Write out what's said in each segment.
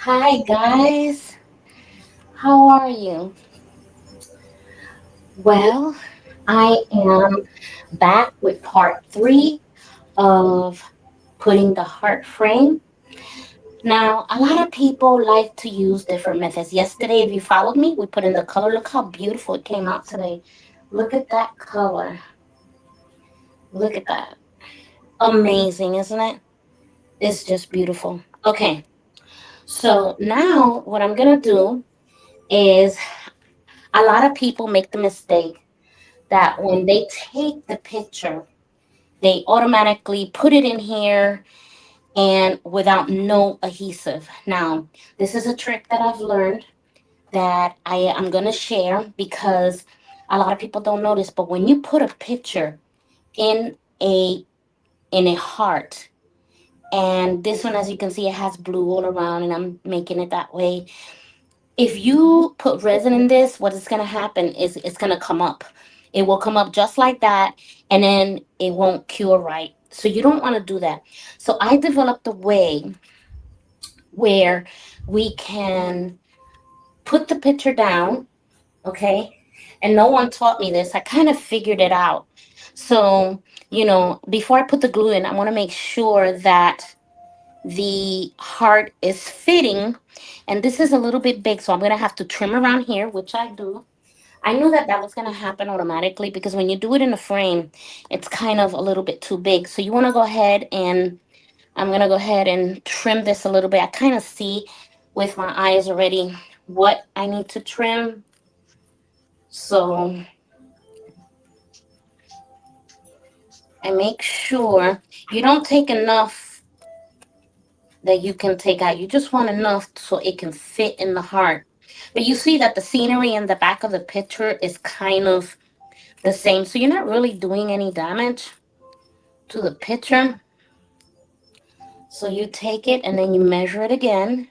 Hi guys, how are you? Well, I am back with part three of putting the heart frame. Now, a lot of people like to use different methods. Yesterday, if you followed me, we put in the color. Look how beautiful it came out today. Look at that color. Look at that. Amazing, isn't it? It's just beautiful. Okay, so now what I'm gonna do is a lot of people make the mistake that when they take the picture, they automatically put it in here and without no adhesive. Now, this is a trick that I've learned that I'm going to share because a lot of people don't notice, but when you put a picture in a heart, and this one, as you can see, it has blue all around, and I'm making it that way. If you put resin in this, what is going to happen is it's going to come up. It will come up just like that, and then it won't cure right. So you don't want to do that. So I developed a way where we can put the picture down, okay? And no one taught me this. I kind of figured it out. So, before I put the glue in, I want to make sure that the heart is fitting, and this is a little bit big, so I'm going to have to trim around here, which I do. I knew that that was going to happen automatically because when you do it in a frame, it's kind of a little bit too big. So you want to go ahead and I'm going to go ahead and trim this a little bit. I kind of see with my eyes already what I need to trim. So I make sure you don't take enough that you can take out. You just want enough so it can fit in the heart. But you see that the scenery in the back of the picture is kind of the same. So you're not really doing any damage to the picture. So you take it and then you measure it again.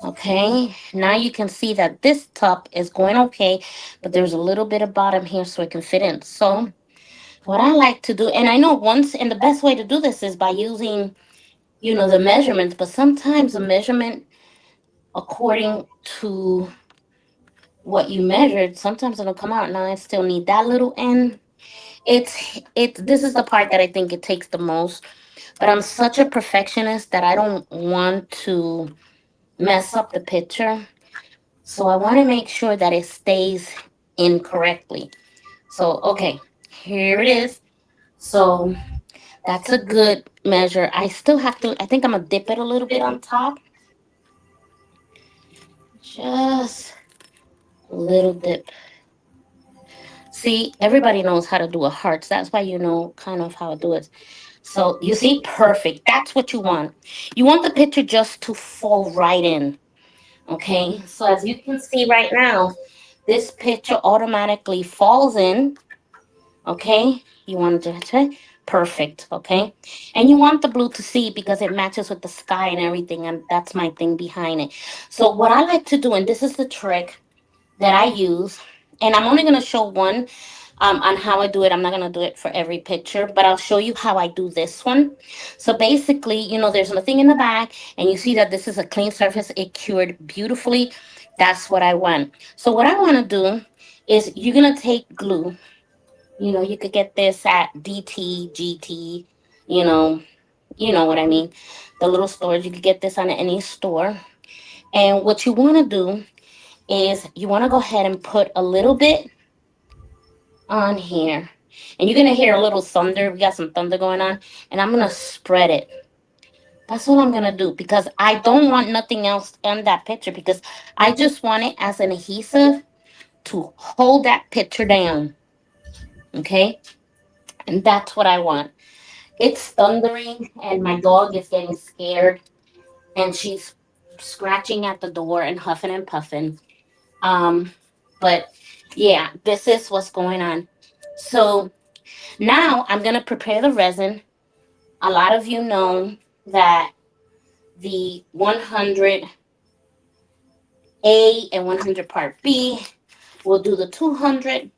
Okay, now you can see that this top is going okay, but there's a little bit of bottom here so it can fit in. So what I like to do, and I know once, and the best way to do this is by using, the measurements, but sometimes the measurement according to what you measured, sometimes it'll come out. Now I still need that little end. This is the part that I think it takes the most, but I'm such a perfectionist that I don't want to mess up the picture. So I want to make sure that it stays in correctly. So, okay, here it is. So that's a good measure. I still have to, I think I'm going to dip it a little bit on top. Just a little dip. See, everybody knows how to do a heart. So that's why you know kind of how to do it. So you see, perfect. That's what you want. You want the picture just to fall right in. Okay. So as you can see right now, this picture automatically falls in. Okay. You want to perfect. Okay. And you want the blue to see because it matches with the sky and everything. And that's my thing behind it. So what I like to do, and this is the trick that I use, and I'm only going to show one on how I do it. I'm not going to do it for every picture, but I'll show you how I do this one. So basically, there's nothing in the back, and you see that this is a clean surface. It cured beautifully. That's what I want. So what I want to do is you're going to take glue. You could get this at DT, GT, you know, you know what I mean. The little stores, you could get this on any store. And what you want to do is you want to go ahead and put a little bit on here. And you're going to hear a little thunder. We got some thunder going on. And I'm going to spread it. That's what I'm going to do because I don't want nothing else on that picture because I just want it as an adhesive to hold that picture down. Okay? And that's what I want. It's thundering and my dog is getting scared and she's scratching at the door and huffing and puffing. Um, but yeah, this is what's going on. So now I'm going to prepare the resin. A lot of you know that the 100A and 100 part B will do the 200.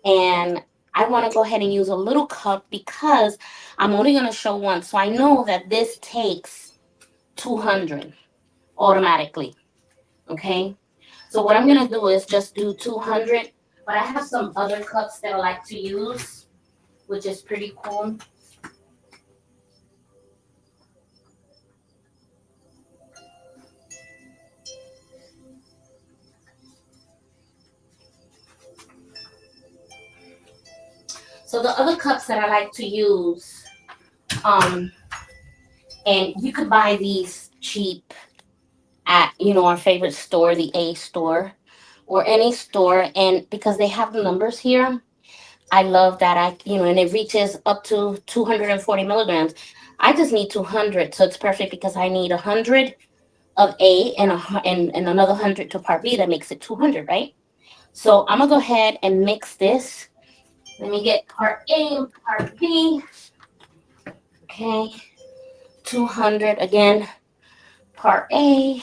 And I want to go ahead and use a little cup because I'm only going to show one. So I know that this takes 200. automatically. Okay. So what I'm going to do is just do 200. But I have some other cups that I like to use, which is pretty cool. So the other cups that I like to use, um, and you could buy these cheap at, our favorite store, the A store, or any store, and because they have the numbers here, I love that and it reaches up to 240 milligrams. I just need 200, so it's perfect because I need 100 of A and and another 100 to part B. That makes it 200, right? So I'm gonna go ahead and mix this. Let me get part A and part B. Okay, 200 again, part A.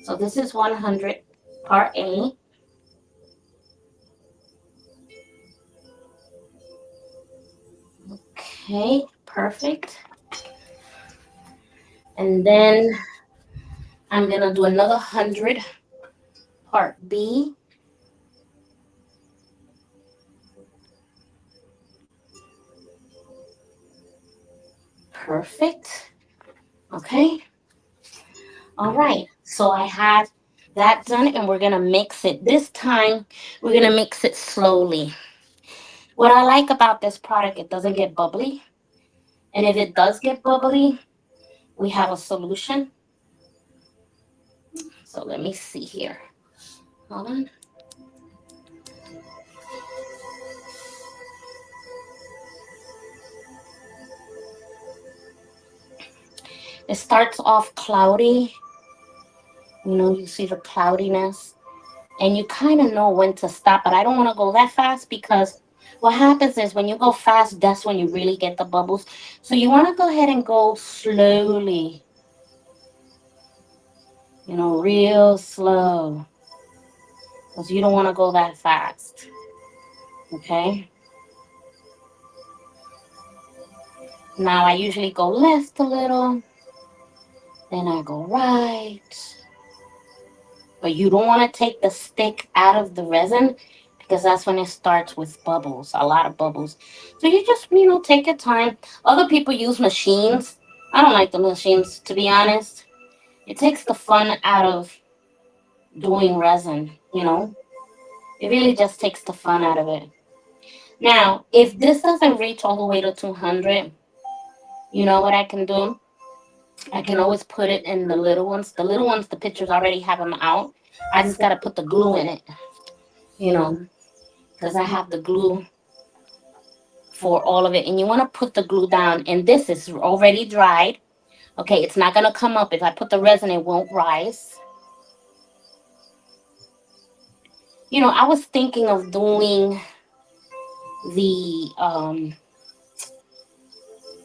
So this is 100 part A. Okay, perfect. And then I'm gonna do another 100 part B. Perfect. Okay. All right. So I had that done and we're gonna mix it. This time we're gonna mix it slowly. What I like about this product, it doesn't get bubbly. And if it does get bubbly, we have a solution. So let me see here. Hold on. It starts off cloudy. You see the cloudiness. And you kind of know when to stop. But I don't want to go that fast because what happens is when you go fast, that's when you really get the bubbles. So you want to go ahead and go slowly, real slow. Because you don't want to go that fast. Okay? Now I usually go left a little, then I go right. But you don't want to take the stick out of the resin because that's when it starts with bubbles, a lot of bubbles. So you just, take your time. Other people use machines. I don't like the machines, to be honest. It takes the fun out of doing resin. It really just takes the fun out of it. Now, if this doesn't reach all the way to 200, you know what I can do? I can always put it in the little ones. The little ones, the pictures already have them out. I just got to put the glue in it, you know, because I have the glue for all of it. And you want to put the glue down. And this is already dried. Okay, it's not going to come up. If I put the resin, it won't rise. I was thinking of doing the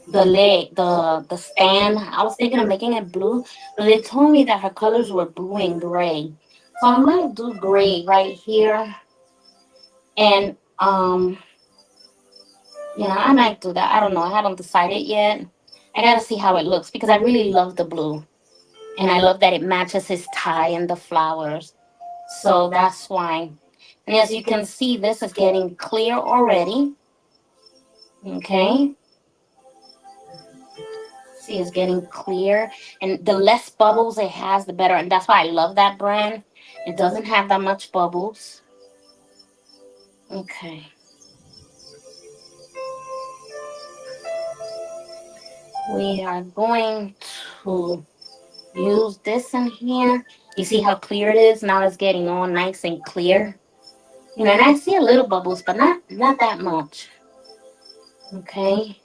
the stand. I was thinking of making it blue, but they told me that her colors were blue and gray. So I might do gray right here. And I might do that. I don't know. I haven't decided yet. I gotta see how it looks because I really love the blue. And I love that it matches his tie and the flowers. So that's why. And as you can see, this is getting clear already. Okay. See, it's getting clear. And the less bubbles it has, the better. And that's why I love that brand. It doesn't have that much bubbles. Okay. We are going to use this in here. You see how clear it is? Now it's getting all nice and clear. And I see a little bubbles, but not that much. Okay.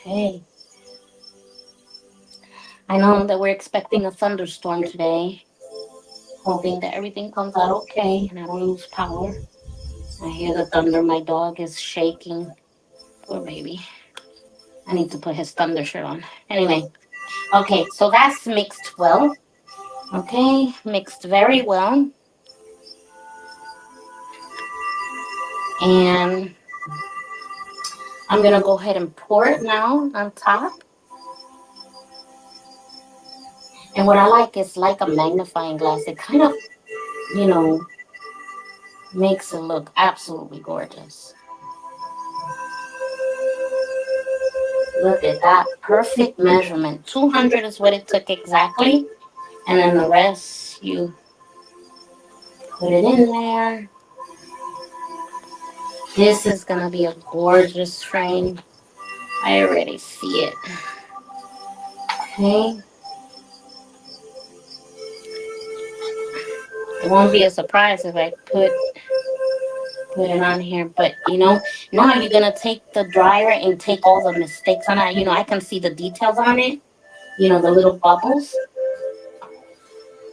Okay. I know that we're expecting a thunderstorm today. Hoping that everything comes out okay and I don't lose power. I hear the thunder. My dog is shaking. Poor baby. I need to put his thunder shirt on. Anyway. Okay, so that's mixed well. Okay, mixed very well. And I'm gonna go ahead and pour it now on top. And what I like is like a magnifying glass. It kind of, you know, makes it look absolutely gorgeous. Look at that perfect measurement. 200 is what it took exactly. And then the rest, you put it in there. This is going to be a gorgeous frame. I already see it. Okay. It won't be a surprise if I put it on here. But, now you're going to take the dryer and take all the mistakes on it. I can see the details on it. The little bubbles.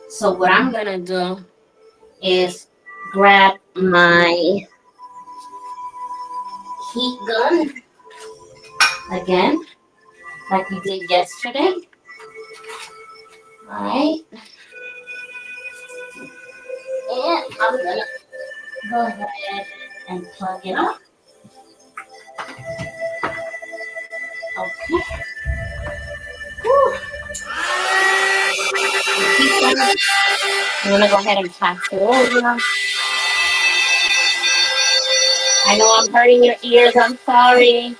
So what I'm going to do is grab my heat gun again, like we did yesterday. All right. And I'm going to go ahead and plug it up. Okay. Whew. I'm going to go ahead and pass it over. I know I'm hurting your ears. I'm sorry.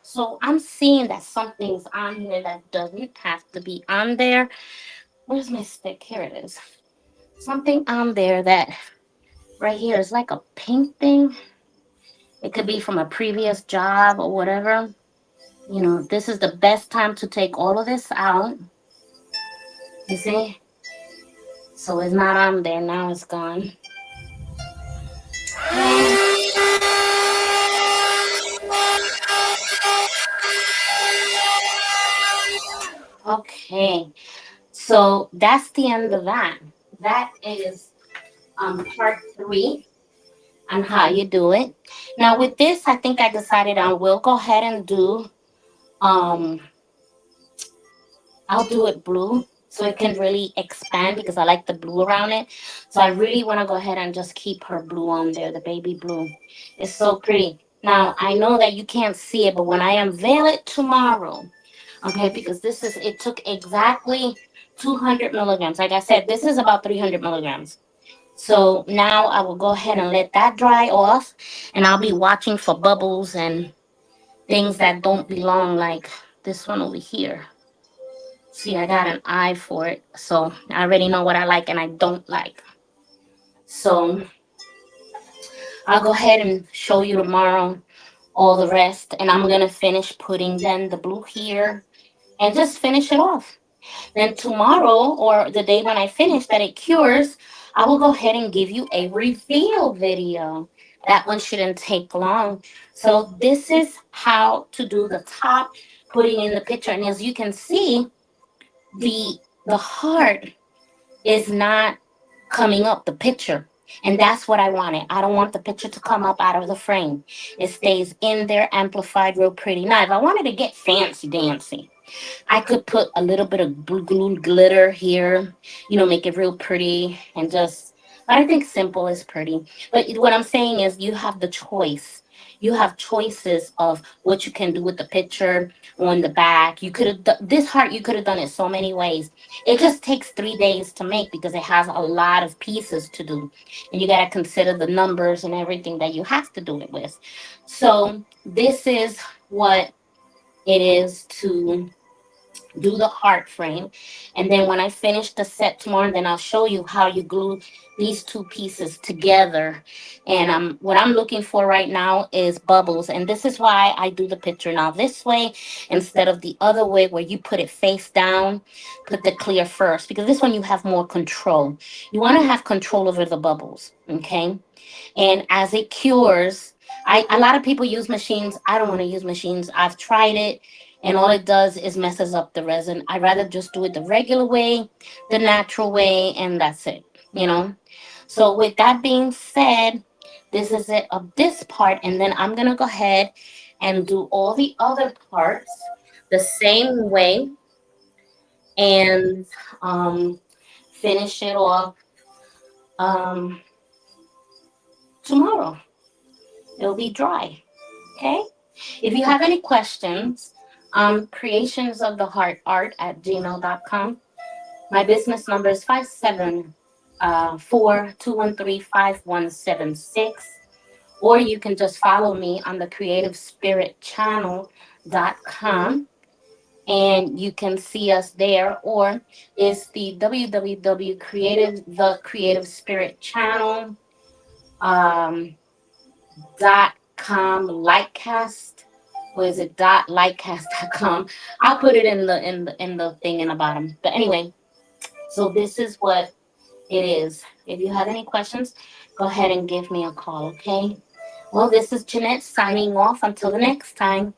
So I'm seeing that something's on here that doesn't have to be on there. Where's my stick? Here it is. Something on there that right here is like a pink thing. It could be from a previous job or whatever. This is the best time to take all of this out. You see? So it's not on there. Now it's gone. Okay. So that's the end of that. That is part 3 on how you do it. Now with this, I think I decided I will go ahead and do um I'll do it blue so it can really expand because I like the blue around it. So I really want to go ahead and just keep her blue on there, the baby blue. It's so pretty. Now I know that you can't see it, but when I unveil it tomorrow, okay, because it took exactly 200 milligrams. Like I said, this is about 300 milligrams. So now I will go ahead and let that dry off, and I'll be watching for bubbles and things that don't belong, like this one over here. See, I got an eye for it, so I already know what I like and I don't like. So I'll go ahead and show you tomorrow all the rest, and I'm gonna finish putting then the blue here and just finish it off. Then tomorrow or the day when I finish that it cures, I will go ahead and give you a reveal video. That one shouldn't take long. So this is how to do the top, putting in the picture. And as you can see, the heart is not coming up the picture. And that's what I wanted. I don't want the picture to come up out of the frame. It stays in there, amplified real pretty. Now, if I wanted to get fancy dancy, I could put a little bit of blue glue glitter here, make it real pretty and just, but I think simple is pretty. But what I'm saying is you have the choice. You have choices of what you can do with the picture on the back. You could have this heart, you could have done it so many ways. It just takes 3 days to make because it has a lot of pieces to do. And you got to consider the numbers and everything that you have to do it with. So this is what it is to do the heart frame, and then when I finish the set tomorrow, then I'll show you how you glue these two pieces together. And what I'm looking for right now is bubbles, and this is why I do the picture now this way instead of the other way where you put it face down. Put the clear first, because this one you have more control. You want to have control over the bubbles, okay? And as it cures, a lot of people use machines. I don't want to use machines. I've tried it, and all it does is messes up the resin. I'd rather just do it the regular way, the natural way, and that's it, you know. So with that being said, this is it of this part, and then I'm gonna go ahead and do all the other parts the same way, and um, finish it off um, tomorrow. It'll be dry. Okay. If you have any questions, creations of the heart art at gmail.com. My business number is 574-213-5176. Or you can just follow me on the creativespiritchannel.com, and you can see us there. Or it's the www creative the creative spirit channel .com lightcast. Or is it .lightcast.com? I'll put it in the thing in the bottom. But anyway, so this is what it is. If you have any questions, go ahead and give me a call, okay? Well, this is Jeanette signing off until the next time.